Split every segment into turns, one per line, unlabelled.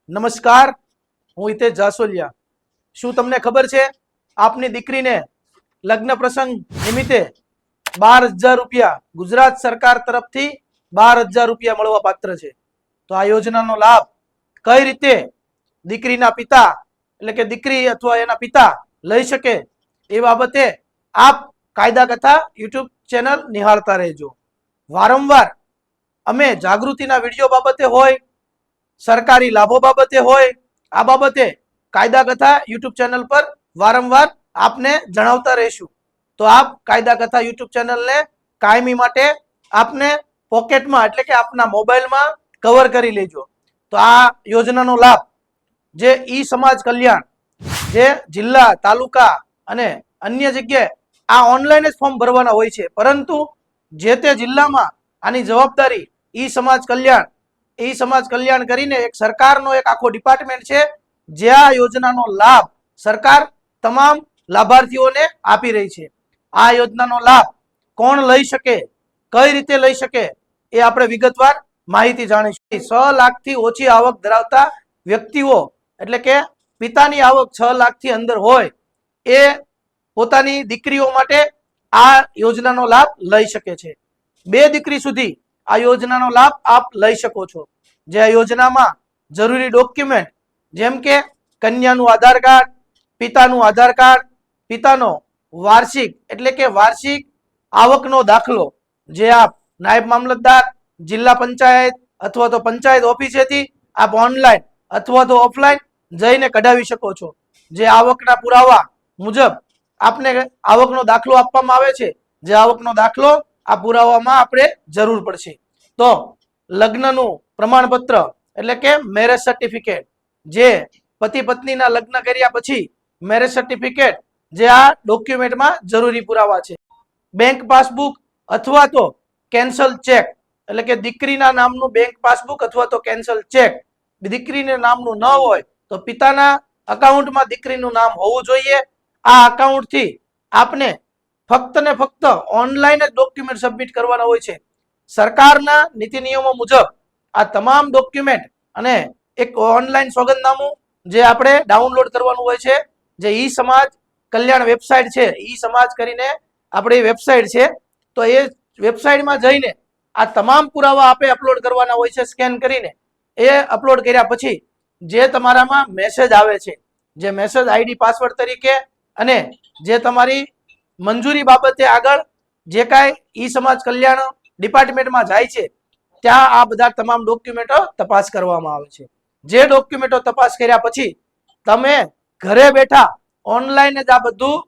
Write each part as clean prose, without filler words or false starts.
નમસ્કાર, હું હિતેશ જાસોલિયા। શું તમને ખબર છે આપની દીકરીને લગ્ન પ્રસંગ નિમિત્તે 12,000 રૂપિયા ગુજરાત સરકાર તરફથી 12,000 રૂપિયા મળવા પાત્ર છે। તો આ યોજનાનો લાભ કઈ રીતે દીકરીના પિતા એટલે કે દીકરી અથવા એના પિતા લઈ શકે એ બાબતે આપ કાયદા કથા યુટ્યુબ ચેનલ નિહાળતા રહેજો। વારંવાર અમે જાગૃતિના વિડીયો બાબતે હોય, સરકારી લાભો બાબતે હોય, આ બાબતે કાયદા કથા યુટ્યુબ ચેનલ પર વારંવાર આપને જણાવતા રહીશું। તો આપ કાયદા કથા યુટ્યુબ ચેનલને કાયમી માટે આપને પોકેટમાં એટલે કે આપના મોબાઈલમાં કવર કરી લેજો। તો આ યોજનાનો લાભ જે ઈ સમાજ કલ્યાણ જે જિલ્લા, તાલુકા અને અન્ય જગ્યાએ આ ઓનલાઈન જ ફોર્મ ભરવાના હોય છે, પરંતુ જે તે જિલ્લામાં આની જવાબદારી ઈ સમાજ કલ્યાણ કરીને એક સરકારનો એક આખો ડિપાર્ટમેન્ટ છે, જે આ યોજનાનો લાભ સરકાર તમામ લાભાર્થીઓને આપી રહી છે। આ યોજનાનો લાભ કોણ લઈ શકે, કઈ રીતે લઈ શકે એ આપણે વિગતવાર માહિતી જાણીશું। 6 લાખથી ઓછી આવક ધરાવતા વ્યક્તિઓ એટલે કે પિતાની આવક 6 લાખથી અંદર હોય એ પોતાની દીકરીઓ માટે આ યોજનાનો લાભ લઈ શકે છે। 2 દીકરી સુધી આ યોજનાનો લાભ આપ લઈ શકો છો। જે આ યોજનામાં જરૂરી ડોક્યુમેન્ટ જેમ કે કન્યાનું આધાર કાર્ડ, પિતાનું આધાર કાર્ડ, પિતાનો વાર્ષિક એટલે કે વાર્ષિક આવકનો દાખલો જે આપ નાયબ મામલતદાર, જિલ્લા પંચાયત અથવા તો પંચાયત ઓફિસેથી આપ ઓનલાઈન અથવા તો ઓફલાઈન જઈને કઢાવી શકો છો। જે આવકના પુરાવા મુજબ આપને આવકનો દાખલો આપવામાં આવે છે, જે આવકનો દાખલો આ પુરાવામાં આપણે જરૂર પડશે। તો લગ્નનું પ્રમાણપત્ર એટલે કે મેરેજ સર્ટિફિકેટ, જે પતિ પત્નીના લગ્ન કર્યા પછી મેરેજ સર્ટિફિકેટ જે આ ડોક્યુમેન્ટમાં જરૂરી પુરાવા છે। બેંક પાસબુક અથવા તો કેન્સલ ચેક એટલે કે દીકરીના નામનું બેંક પાસબુક અથવા તો કેન્સલ ચેક દીકરીના નામનું ન હોય તો પિતાના અકાઉન્ટમાં દીકરીનું નામ હોવું જોઈએ। આ અકાઉન્ટથી આપને ફક્ત ને ફક્ત ઓનલાઈન જ ડોક્યુમેન્ટ સબમિટ કરવાના હોય છે। સરકારના નીતિ નિયમો મુજબ આ તમામ ડોક્યુમેન્ટ અને એક ઓનલાઈન સોગંદનામું જે આપણે ડાઉનલોડ કરવાનું હોય છે, જે ઈ સમાજ કલ્યાણ વેબસાઇટ છે, ઈ સમાજ કરીને આપણી વેબસાઇટ છે, તો એ વેબસાઇટમાં જઈને આ તમામ પુરાવા આપે અપલોડ કરવાના હોય છે સ્કેન કરીને। એ અપલોડ કર્યા પછી જે તમારામાં મેસેજ આવે છે, જે મેસેજ આઈડી પાસવર્ડ તરીકે અને જે તમારી મંજૂરી બાબતે આગળ જે કાંઈ ઈ સમાજ કલ્યાણ ડિપાર્ટમેન્ટમાં જાય છે, ત્યાં આ બધા તમામ ડોક્યુમેન્ટો તપાસ કરવામાં આવે છે। જે ડોક્યુમેન્ટો તપાસ કર્યા પછી તમે ઘરે બેઠા ઓનલાઈન જ આ બધું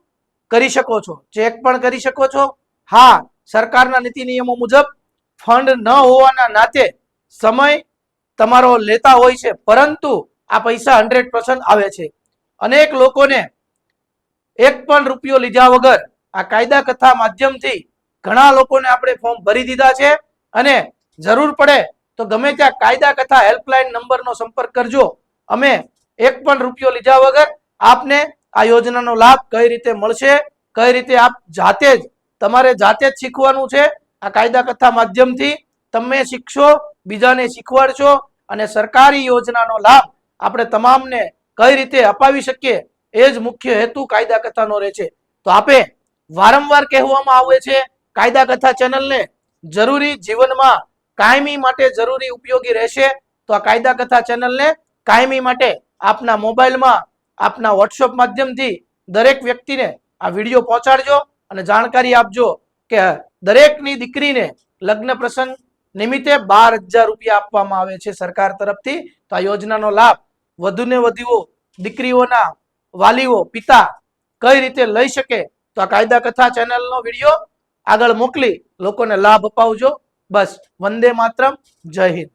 કરી શકો છો, ચેક પણ કરી શકો છો। હા, સરકારના નીતિ નિયમો મુજબ ફંડ ન હોવાના નાતે સમય તમારો લેતા હોય છે, પરંતુ આ પૈસા 100% આવે છે। અનેક લોકોને એક પણ રૂપિયો લીધા વગર આ કાયદા કથા માધ્યમથી ઘણા લોકોને આપણે ફોર્મ ભરી દીધા છે, અને જરૂર પડે તો ગમે ત્યાં કાયદા કથા હેલ્પલાઇન નંબરનો સંપર્ક કરજો। અમે એક પણ રૂપિયો લીધા વગર આપને આ યોજનાનો લાભ કઈ રીતે મળશે, કઈ રીતે આપ જાતે જ તમારે જાતે જ શીખવાનું છે। આ કાયદા કથા માધ્યમથી તમે શીખશો, બીજાને શીખવાડશો, અને સરકારી યોજનાનો લાભ આપણે તમામને કઈ રીતે અપાવી શકીએ એ જ મુખ્ય હેતુ કાયદા કથાનો રહે છે। તો આપે વારંવાર કહેવામાં આવે છે કાયદા કથા ચેનલને જરૂરી જીવનમાં કાયમી માટે જરૂરી ઉપયોગી રહેશે। તો આ કાયદા કથા ચેનલને કાયમી માટે આપના મોબાઈલમાં આપના વોટ્સએપ માધ્યમથી દરેક વ્યક્તિને આ વિડીયો પહોંચાડજો અને જાણકારી આપજો કે દરેકની દીકરીને લગ્ન પ્રસંગ નિમિત્તે 12,000 રૂપિયા આપવામાં આવે છે સરકાર તરફથી। તો આ યોજનાનો લાભ વધુને વધુ દીકરીઓના વાલીઓ, પિતા કઈ રીતે લઈ શકે, તો આ કાયદા કથા ચેનલનો વિડીયો આગળ મોકલી લોકોને લાભ અપાવજો। બસ, વંદે માતરમ, જય હિન્દ।